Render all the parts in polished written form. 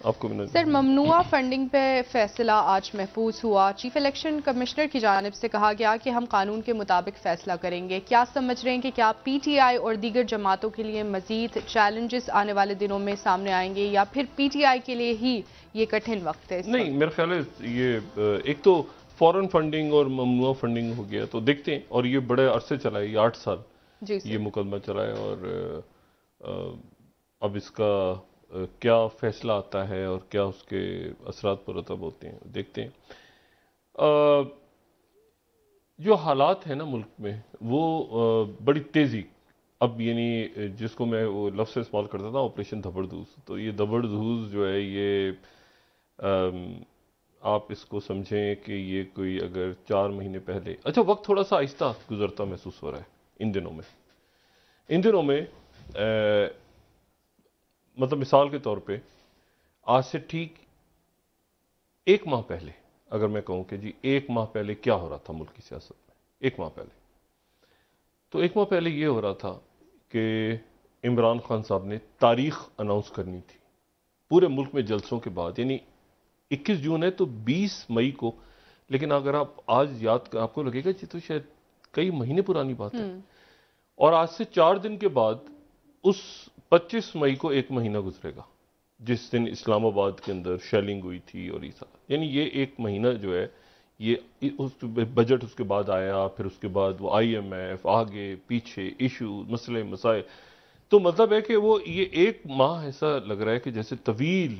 آپ کو بھی سر ممنوعہ فنڈنگ پہ فیصلہ آج محفوظ ہوا. چیف الیکشن کمشنر کی جانب سے کہا گیا کہ ہم قانون کے مطابق فیصلہ کریں گے. کیا سمجھ رہے ہیں کہ کیا پی ٹی آئی اور دیگر جماعتوں کے لیے مزید چیلنجز آنے والے دنوں میں سامنے آئیں گے یا پھر پی ٹی آئی کے لیے ہی یہ کٹھن وقت ہے؟ نہیں، میرا خیال ہے یہ ایک تو فورن فنڈنگ اور ممنوعہ فنڈنگ ہو گیا تو دیکھتے ہیں، اور یہ بڑے عرصے چلا ہے، یہ 8 سال یہ مقدمہ چلا ہے، اور اب اس کا کیا فیصلہ آتا ہے اور کیا اس کے اثرات مرتب ہوتے ہیں دیکھتے ہیں. جو حالات ہیں نا ملک میں وہ بڑی تیزی، اب یعنی جس کو میں وہ لفظ سے استعمال کرتا تھا آپریشن دھبڑ دھوز، تو یہ دھبڑ دھوز جو ہے یہ آپ اس کو سمجھیں کہ یہ کوئی اگر 4 مہینے پہلے، اچھا وقت تھوڑا سا آہستہ گزرتا محسوس ہو رہا ہے ان دنوں میں مطلب مثال کے طور پہ آج سے ٹھیک 1 ماہ پہلے اگر میں کہوں کہ جی 1 ماہ پہلے کیا ہو رہا تھا ملک کی سیاست میں، 1 ماہ پہلے، تو 1 ماہ پہلے یہ ہو رہا تھا کہ عمران خان صاحب نے تاریخ اناؤنس کرنی تھی پورے ملک میں جلسوں کے بعد، یعنی 21 جون ہے تو 20 مئی کو، لیکن اگر آپ آج یاد آپ کو لگے گا جی تو شاید کئی مہینے پرانی بات ہے، اور آج سے 4 دن کے بعد اس 25 مئی کو 1 مہینہ گزرے گا جس دن اسلام آباد کے اندر شیلنگ ہوئی تھی، اور یعنی یہ 1 مہینہ جو ہے یہ بجٹ اس کے بعد آیا، پھر اس کے بعد وہ آئی ایم ایف، آگے پیچھے ایشو مسئلے مسائل، تو مطلب ہے کہ وہ یہ 1 ماہ ایسا لگ رہا ہے کہ جیسے طویل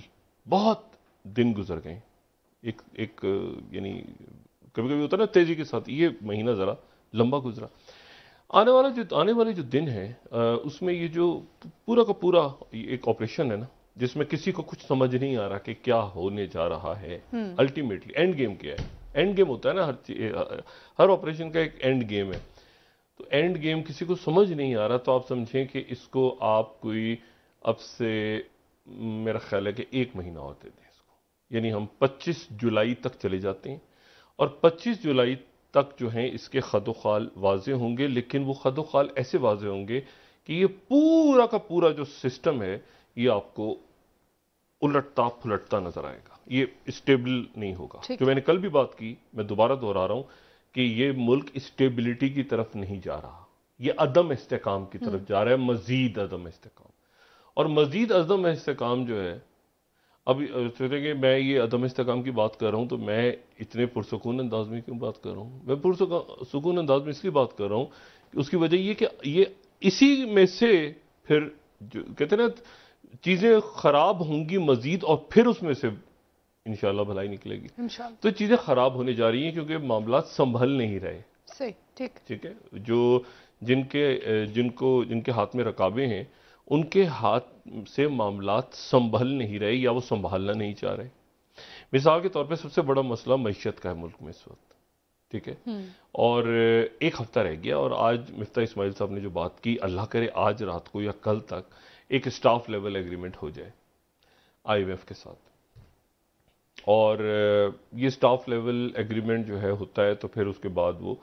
بہت دن گزر گئے، ایک یعنی کبھی کبھی ہوتا ہے نا تیزی کے ساتھ، یہ مہینہ ذرا لمبا گزرا. آنے والے جو دن ہیں اس میں یہ جو پورا کا پورا ایک آپریشن ہے نا، جس میں کسی کو کچھ سمجھ نہیں آ رہا کہ کیا ہونے جا رہا ہے الٹیمیٹلی، اینڈ گیم کیا ہے. اینڈ گیم ہوتا ہے نا ہر آپریشن کا ایک اینڈ گیم ہے، تو اینڈ گیم کسی کو سمجھ نہیں آ رہا، تو آپ سمجھیں کہ اس کو آپ کوئی اب سے میرا خیال ہے کہ 1 مہینہ اور دے دیں اس کو، یعنی ہم 25 جولائی تک چلے جاتے ہیں، اور 25 جولائی تک جو ہیں اس کے خد و خال واضح ہوں گے، لیکن وہ خد و خال ایسے واضح ہوں گے کہ یہ پورا کا پورا جو سسٹم ہے یہ آپ کو الٹتا پھلٹتا نظر آئے گا، یہ اسٹیبل نہیں ہوگا. جو میں نے کل بھی بات کی، میں دوبارہ دہرا رہا ہوں کہ یہ ملک اسٹیبلٹی کی طرف نہیں جا رہا، یہ عدم استحکام کی طرف جا رہا ہے، مزید عدم استحکام. اور مزید عدم استحکام جو ہے، اب سوچیں کہ میں یہ عدم استحکام کی بات کر رہا ہوں تو میں اتنے پرسکون انداز میں کیوں بات کر رہا ہوں؟ میں پرسکون انداز میں اس لیے بات کر رہا ہوں کہ اس کی وجہ یہ کہ یہ اسی میں سے پھر جو کہتے ہیں نا چیزیں خراب ہوں گی مزید، اور پھر اس میں سے انشاءاللہ بھلائی نکلے گی. تو چیزیں خراب ہونے جا رہی ہیں کیونکہ معاملات سنبھل نہیں رہے. ٹھیک ہے، جن کے ہاتھ میں رکابیں ہیں ان کے ہاتھ سے معاملات سنبھل نہیں رہے، یا وہ سنبھالنا نہیں چاہ رہے. مثال کے طور پہ سب سے بڑا مسئلہ معیشت کا ہے ملک میں اس وقت، ٹھیک ہے، اور 1 ہفتہ رہ گیا، اور آج مفتاح اسماعیل صاحب نے جو بات کی، اللہ کرے آج رات کو یا کل تک ایک اسٹاف لیول ایگریمنٹ ہو جائے آئی ایم ایف کے ساتھ. اور یہ اسٹاف لیول ایگریمنٹ جو ہے ہوتا ہے تو پھر اس کے بعد وہ،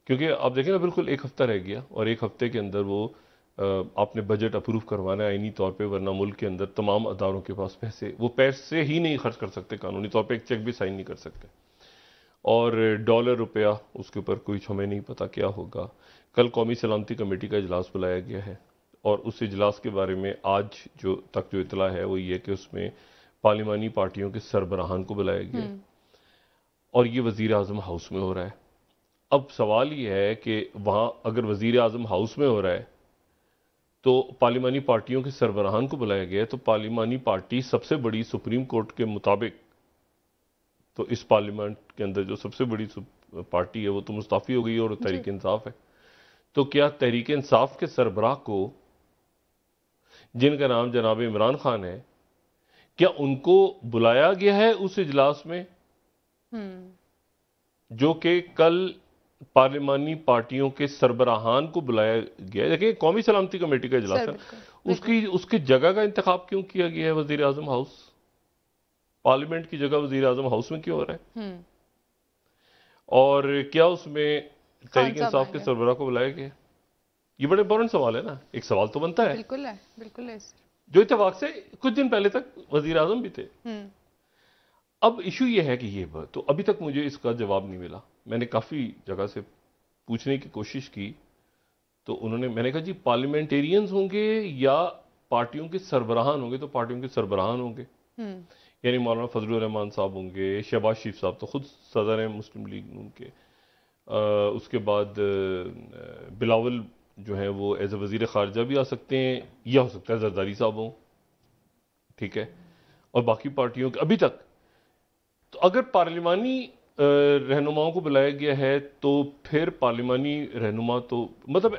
کیونکہ آپ دیکھیں نا بالکل 1 ہفتہ رہ گیا، اور 1 ہفتے کے اندر وہ آپ نے بجٹ اپروو کروانا ہے آئینی طور پہ، ورنہ ملک کے اندر تمام اداروں کے پاس وہ پیسے ہی نہیں خرچ کر سکتے، قانونی طور پہ ایک چیک بھی سائن نہیں کر سکتے. اور ڈالر روپیہ اس کے اوپر کوئی ہمیں نہیں پتا کیا ہوگا. کل قومی سلامتی کمیٹی کا اجلاس بلایا گیا ہے، اور اس اجلاس کے بارے میں آج جو اطلاع ہے وہ یہ کہ اس میں پارلیمانی پارٹیوں کے سربراہان کو بلایا گیا ہے، اور یہ وزیر اعظم ہاؤس میں ہو رہا ہے. اب سوال یہ ہے کہ وہاں اگر وزیر اعظم ہاؤس میں ہو رہا ہے تو پارلیمانی پارٹیوں کے سربراہان کو بلایا گیا ہے، تو پارلیمانی پارٹی سب سے بڑی سپریم کورٹ کے مطابق، تو اس پارلیمنٹ کے اندر جو سب سے بڑی پارٹی ہے وہ تو مستعفی ہو گئی اور تحریک انصاف ہے. تو کیا تحریک انصاف کے سربراہ کو، جن کا نام جناب عمران خان ہے، کیا ان کو بلایا گیا ہے اس اجلاس میں جو کہ کل پارلیمانی پارٹیوں کے سربراہان کو بلایا گیا ہے؟ دیکھیں قومی سلامتی کمیٹی کا اجلاس ہے، اس کی جگہ کا انتخاب کیوں کیا گیا ہے وزیر اعظم ہاؤس؟ پارلیمنٹ کی جگہ وزیر اعظم ہاؤس میں کیوں ہو رہا ہے؟ اور کیا اس میں تحریک انصاف کے سربراہ کو بلایا گیا؟ یہ بڑے امپورٹنٹ سوال ہے نا، ایک سوال تو بنتا ہے. بالکل ہے. جو اتفاق سے کچھ دن پہلے تک وزیر اعظم بھی تھے. اب ایشو یہ ہے کہ یہ تو ابھی تک مجھے اس کا جواب نہیں ملا. میں نے کافی جگہ سے پوچھنے کی کوشش کی تو میں نے کہا جی پارلیمنٹیرینز ہوں گے یا پارٹیوں کے سربراہان ہوں گے؟ تو پارٹیوں کے سربراہان ہوں گے، یعنی مولانا فضل الرحمان صاحب ہوں گے، شہباز شریف صاحب تو خود صدر ہیں مسلم لیگ ان کے، اس کے بعد بلاول جو ہیں وہ ایز اے وزیر خارجہ بھی آ سکتے ہیں، یا ہو سکتا ہے زرداری صاحب ہوں، ٹھیک ہے، اور باقی پارٹیوں کے ابھی تک. تو اگر پارلیمانی رہنماؤں کو بلایا گیا ہے تو پھر پارلیمانی رہنما تو مطلب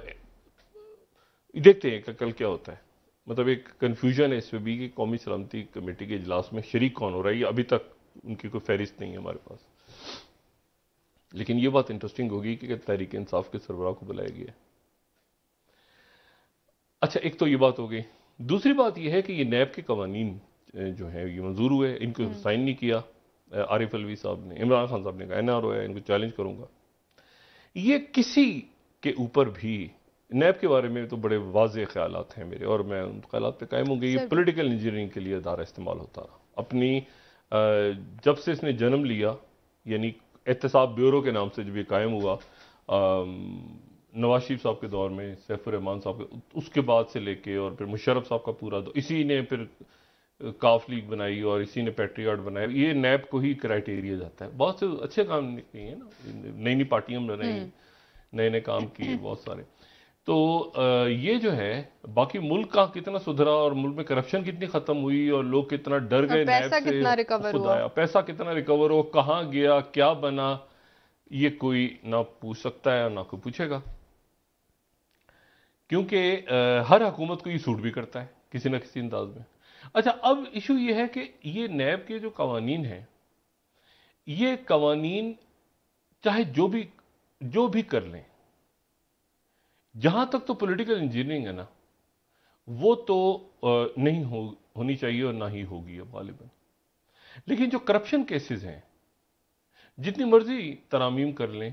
دیکھتے ہیں کہ کل کیا ہوتا ہے. مطلب ایک کنفیوژن ہے اس میں بھی کہ قومی سلامتی کمیٹی کے اجلاس میں شریک کون ہو رہا ہے، یہ ابھی تک ان کی کوئی فہرست نہیں ہے ہمارے پاس. لیکن یہ بات انٹرسٹنگ ہوگی کہ تحریک انصاف کے سربراہ کو بلایا گیا ہے. اچھا ایک تو یہ بات ہو گئی. دوسری بات یہ ہے کہ یہ نیب کے قوانین جو ہیں یہ منظور ہوئے، ان کو سائن نہیں کیا عارف الوی صاحب نے. عمران خان صاحب نے کہا NRO ہے، ان کو چیلنج کروں گا. یہ کسی کے اوپر بھی نیب کے بارے میں تو بڑے واضح خیالات ہیں میرے، اور میں ان خیالات پہ قائم ہوں گے. یہ پولیٹیکل انجینئرنگ کے لیے ادارہ استعمال ہوتا رہا. اپنی جب سے اس نے جنم لیا، یعنی احتساب بیورو کے نام سے جب یہ قائم ہوا نواز شریف صاحب کے دور میں، سیف الرحمان صاحب کے، اس کے بعد سے لے کے اور پھر مشرف صاحب کا پورا دور، اسی نے پھر کاف لیگ بنائی اور اسی نے پیٹریاٹ بنایا. یہ نیب کو ہی کرائٹیریا جاتا ہے. بہت سے اچھے کام نہیں ہیں نا، نئی نئی پارٹیاں بن رہی ہیں، نئے نئے کام کیے بہت سارے. تو یہ جو ہے باقی ملک کا کتنا سدھرا اور ملک میں کرپشن کتنی ختم ہوئی اور لوگ کتنا ڈر گئے نیب سے، کتنا ریکور خود آیا پیسہ کتنا ریکور ہو، کہاں گیا، کیا بنا، یہ کوئی نہ پوچھ سکتا ہے اور نہ کوئی پوچھے گا. کیونکہ ہر حکومت کو یہ سوٹ بھی کرتا ہے کسی نہ کسی انداز میں. اچھا اب ایشو یہ ہے کہ یہ نیب کے جو قوانین ہیں، یہ قوانین چاہے جو بھی کر لیں، جہاں تک تو پولیٹیکل انجینئرنگ ہے نا، وہ تو نہیں ہونی چاہیے اور نہ ہی ہوگی اب غالباً. لیکن جو کرپشن کیسز ہیں، جتنی مرضی ترامیم کر لیں،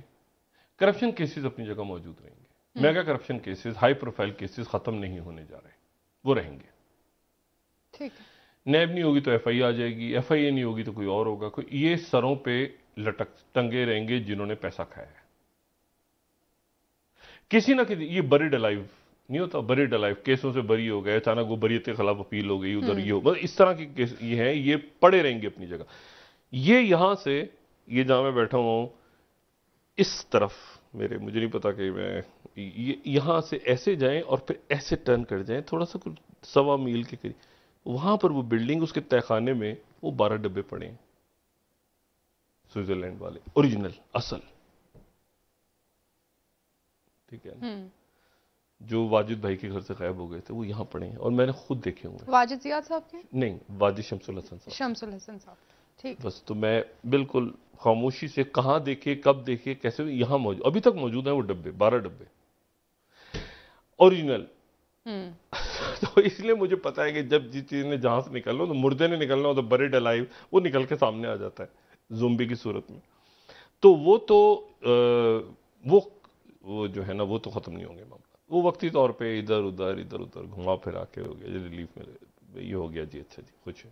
کرپشن کیسز اپنی جگہ موجود رہیں گے. Mega corruption cases, high profile cases ختم نہیں ہونے جا رہے، وہ رہیں گے. ٹھیک. نیب نہیں ہوگی تو FI آ جائے گی، FI نہیں ہوگی تو کوئی اور ہوگا. یہ سروں پہ ٹنگے رہیں گے جنہوں نے پیسہ کھایا ہے. کسی نہ کسی، یہ بریڈ الائیو نہیں ہوتا، بریڈ الائیو کیسوں سے بری ہو گئے، اچانک وہ بریت کے خلاف اپیل ہو گئی، ادھر یہ ہو، اس طرح کی کیس یہ ہیں، یہ پڑے رہیں گے اپنی جگہ. یہ یہاں سے، یہ جہاں میں بیٹھا ہوں اس طرف مجھے نہیں پتا کہ میں یہاں سے ایسے جائیں اور پھر ایسے ٹرن کر جائیں، تھوڑا سا 1.25 میل کے قریب، وہاں پر وہ بلڈنگ، اس کے تہہ خانے میں وہ 12 ڈبے پڑے ہیں، سوئٹزرلینڈ والے، اوریجنل، اصل، ٹھیک ہے، جو واجد بھائی کے گھر سے غائب ہو گئے تھے، وہ یہاں پڑے ہیں اور میں نے خود دیکھے ہوئے. واجد زیاد صاحب کے؟ نہیں، واجد شمس الحسن صاحب. شمس الحسن صاحب. ٹھیک. بس تو میں بالکل خاموشی سے، کہاں دیکھے، کب دیکھے، کیسے، یہاں موجود، ابھی تک موجود ہیں وہ ڈبے، 12 ڈبے اوریجنل. تو اس لیے مجھے پتا ہے کہ جب جس چیز نے جہاں سے نکلنا ہو، تو مردے نے نکلنا ہو تو بریڈ الائیو وہ نکل کے سامنے آ جاتا ہے زومبی کی صورت میں. تو وہ جو ہے نا، وہ تو ختم نہیں ہوں گے معاملہ. وہ وقتی طور پہ ادھر ادھر گھما پھرا کے ہو گیا، ریلیف میں یہ ہو گیا، جی اچھا جی کچھ ہے.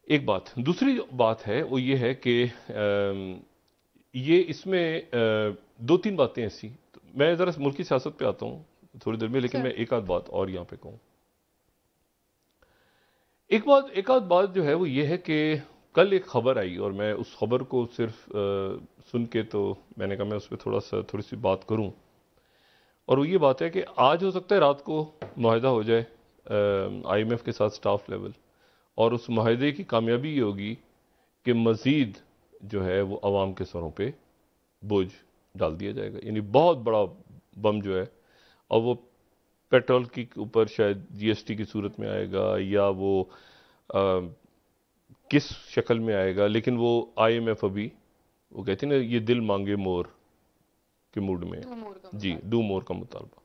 ایک بات. دوسری بات ہے وہ یہ ہے کہ یہ اس میں 2-3 باتیں ایسی، میں ذرا ملکی سیاست پہ آتا ہوں تھوڑی دیر میں، لیکن میں ایک آدھ بات اور یہاں پہ کہوں. ایک آدھ بات جو ہے وہ یہ ہے کہ کل ایک خبر آئی اور میں اس خبر کو صرف سن کے تو میں نے کہا میں اس پہ تھوڑی سی بات کروں. اور وہ یہ بات ہے کہ آج ہو سکتا ہے رات کو معاہدہ ہو جائے IMF کے ساتھ سٹاف لیول، اور اس معاہدے کی کامیابی یہ ہوگی کہ مزید جو ہے وہ عوام کے سروں پہ بوجھ ڈال دیا جائے گا. یعنی بہت بڑا بم جو ہے، اور وہ پیٹرول کے اوپر شاید GST کی صورت میں آئے گا، یا وہ کس شکل میں آئے گا، لیکن وہ IMF ابھی وہ کہتے ہیں نا، یہ دل مانگے مور کے موڈ میں، جی ڈو مور کا مطالبہ.